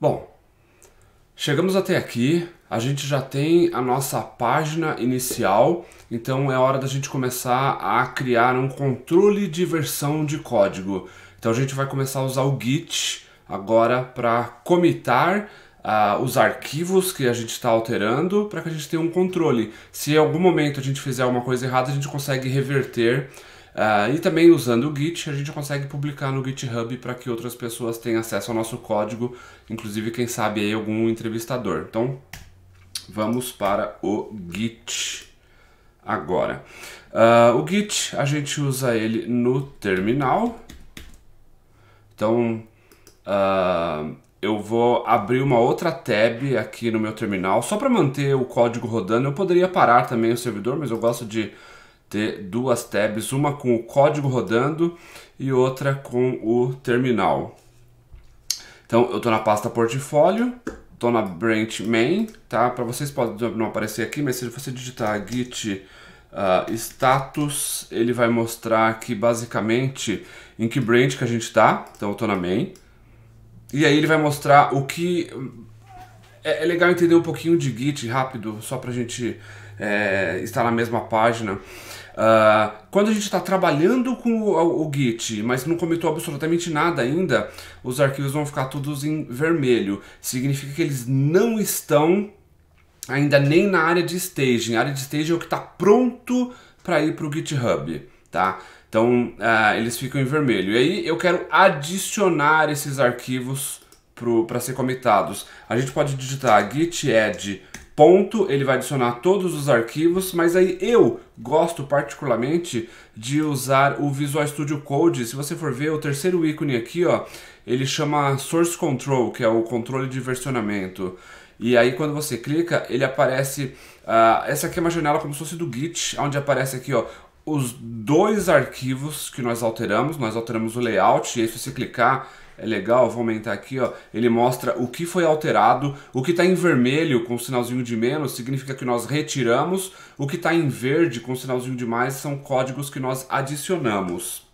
Bom, chegamos até aqui, a gente já tem a nossa página inicial, então é hora da gente começar a criar um controle de versão de código. Então a gente vai começar a usar o Git agora para commitar os arquivos que a gente está alterando para que a gente tenha um controle. Se em algum momento a gente fizer alguma coisa errada, a gente consegue reverter. E também usando o Git, a gente consegue publicar no GitHub para que outras pessoas tenham acesso ao nosso código, inclusive quem sabe aí algum entrevistador. Então vamos para o Git agora. O Git a gente usa ele no terminal. Então eu vou abrir uma outra tab aqui no meu terminal só para manter o código rodando. Eu poderia parar também o servidor, mas eu gosto de ter duas tabs, uma com o código rodando e outra com o terminal. Então eu estou na pasta portfólio, estou na branch main, tá? Para vocês pode não aparecer aqui, mas se você digitar git status, ele vai mostrar aqui basicamente em que branch que a gente está. Então eu estou na main. E aí ele vai mostrar o que... É legal entender um pouquinho de Git rápido, só para a gente estar na mesma página. Quando a gente está trabalhando com o Git, mas não comitou absolutamente nada ainda, os arquivos vão ficar todos em vermelho. Significa que eles não estão ainda nem na área de staging. A área de staging é o que está pronto para ir para o GitHub, tá? Então eles ficam em vermelho. E aí eu quero adicionar esses arquivos para ser comitados. A gente pode digitar git add ponto, ele vai adicionar todos os arquivos, mas aí eu gosto particularmente de usar o Visual Studio Code. Se você for ver o terceiro ícone aqui, ó, ele chama Source Control, que é o controle de versionamento. E aí quando você clica, ele aparece, essa aqui é uma janela como se fosse do Git, onde aparece aqui, ó, os dois arquivos que nós alteramos o layout, e aí se você clicar, é legal, vou aumentar aqui, ó, ele mostra o que foi alterado. O que está em vermelho com o sinalzinho de menos significa que nós retiramos, o que está em verde com o sinalzinho de mais são códigos que nós adicionamos.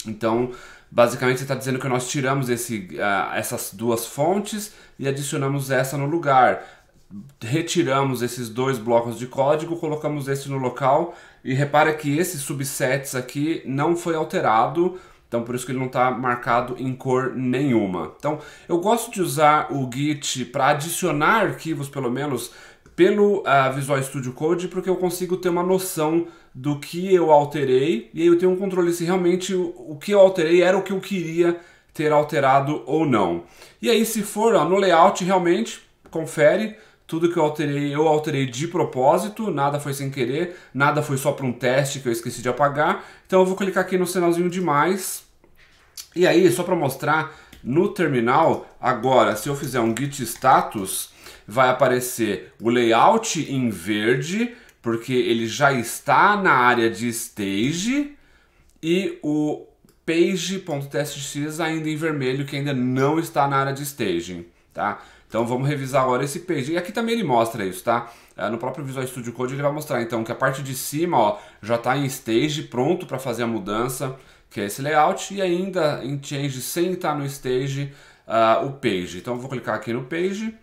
Então, basicamente você está dizendo que nós tiramos essas duas fontes e adicionamos essa no lugar. Retiramos esses dois blocos de código, colocamos esse no local e repara que esses subsets aqui não foi alterado. Então por isso que ele não está marcado em cor nenhuma. Então eu gosto de usar o Git para adicionar arquivos pelo menos pelo Visual Studio Code, porque eu consigo ter uma noção do que eu alterei e aí eu tenho um controle se realmente o que eu alterei era o que eu queria ter alterado ou não. E aí se for no layout realmente, confere. Tudo que eu alterei de propósito, nada foi sem querer, nada foi só para um teste que eu esqueci de apagar. Então eu vou clicar aqui no sinalzinho de mais. E aí, só para mostrar, no terminal, agora, se eu fizer um git status, vai aparecer o layout em verde, porque ele já está na área de stage, e o page.tstx ainda em vermelho, que ainda não está na área de staging, tá? Então vamos revisar agora esse page. E aqui também ele mostra isso, tá? No próprio Visual Studio Code ele vai mostrar então que a parte de cima, ó, já está em stage, pronto para fazer a mudança, que é esse layout, e ainda em change sem estar no stage, o page. Então eu vou clicar aqui no page,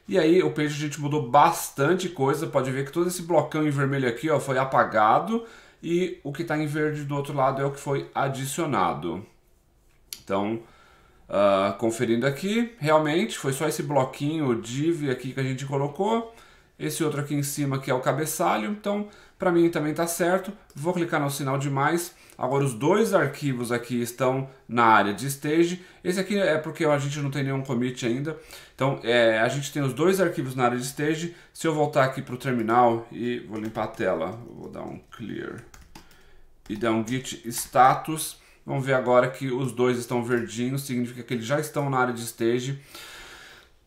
e aí o page a gente mudou bastante coisa. Pode ver que todo esse blocão em vermelho aqui, ó, foi apagado, e o que está em verde do outro lado é o que foi adicionado. Então, conferindo aqui, realmente foi só esse bloquinho div aqui que a gente colocou, esse outro aqui em cima que é o cabeçalho, então para mim também está certo. Vou clicar no sinal de mais. Agora os dois arquivos aqui estão na área de stage. Esse aqui é porque a gente não tem nenhum commit ainda. Então a gente tem os dois arquivos na área de stage. Se eu voltar aqui para o terminal e vou limpar a tela, vou dar um clear e dar um git status, vamos ver agora que os dois estão verdinhos, significa que eles já estão na área de stage,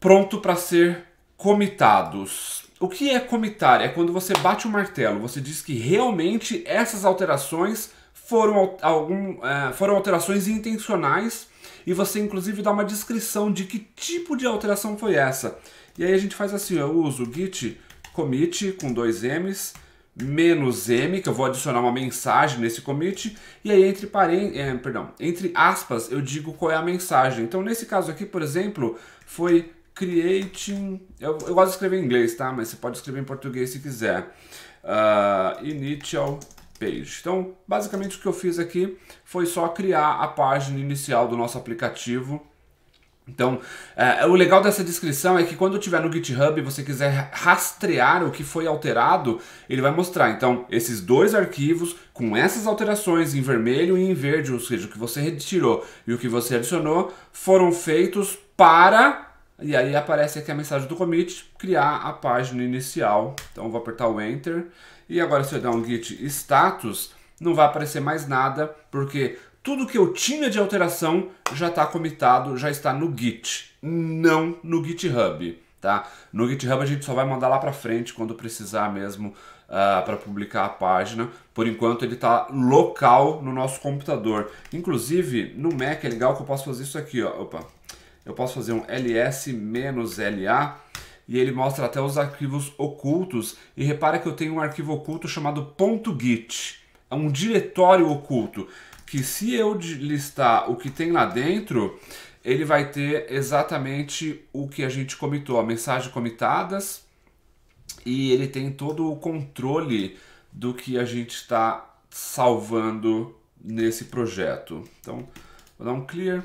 pronto para ser comitados. O que é comitar? É quando você bate o martelo, você diz que realmente essas alterações foram alterações intencionais e você inclusive dá uma descrição de que tipo de alteração foi essa. E aí a gente faz assim, eu uso git commit com 2 M's, "-m", que eu vou adicionar uma mensagem nesse commit, e aí entre aspas eu digo qual é a mensagem. Então nesse caso aqui, por exemplo, foi creating, eu gosto de escrever em inglês, tá? Mas você pode escrever em português se quiser. Initial page. Então, basicamente o que eu fiz aqui foi só criar a página inicial do nosso aplicativo. Então, o legal dessa descrição é que quando estiver no GitHub e você quiser rastrear o que foi alterado, ele vai mostrar. Então, esses dois arquivos com essas alterações em vermelho e em verde, ou seja, o que você retirou e o que você adicionou, foram feitos para... E aí aparece aqui a mensagem do commit, criar a página inicial. Então, eu vou apertar o Enter. E agora, se eu der um git status, não vai aparecer mais nada, porque tudo que eu tinha de alteração já está commitado, já está no Git, não no GitHub, tá? No GitHub a gente só vai mandar lá para frente quando precisar mesmo para publicar a página. Por enquanto ele está local no nosso computador. Inclusive no Mac é legal que eu posso fazer isso aqui, ó. Opa. Eu posso fazer um ls-la e ele mostra até os arquivos ocultos. E repara que eu tenho um arquivo oculto chamado .git. É um diretório oculto que, se eu listar o que tem lá dentro, ele vai ter exatamente o que a gente comitou, a mensagem comitadas, e ele tem todo o controle do que a gente está salvando nesse projeto. Então, vou dar um clear.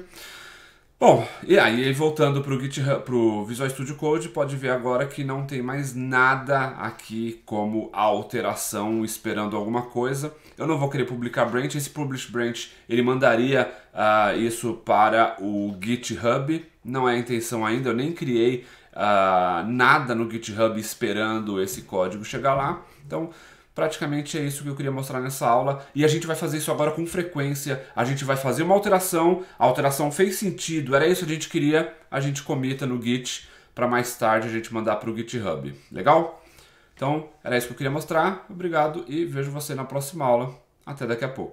Bom, e aí voltando para o GitHub, para o Visual Studio Code, pode ver agora que não tem mais nada aqui como alteração esperando alguma coisa. Eu não vou querer publicar branch, esse publish branch ele mandaria isso para o GitHub, não é a intenção ainda, eu nem criei nada no GitHub esperando esse código chegar lá. Então, praticamente é isso que eu queria mostrar nessa aula, e a gente vai fazer isso agora com frequência. A gente vai fazer uma alteração, a alteração fez sentido, era isso que a gente queria, a gente comita no Git para mais tarde a gente mandar para o GitHub. Legal? Então, era isso que eu queria mostrar. Obrigado e vejo você na próxima aula. Até daqui a pouco.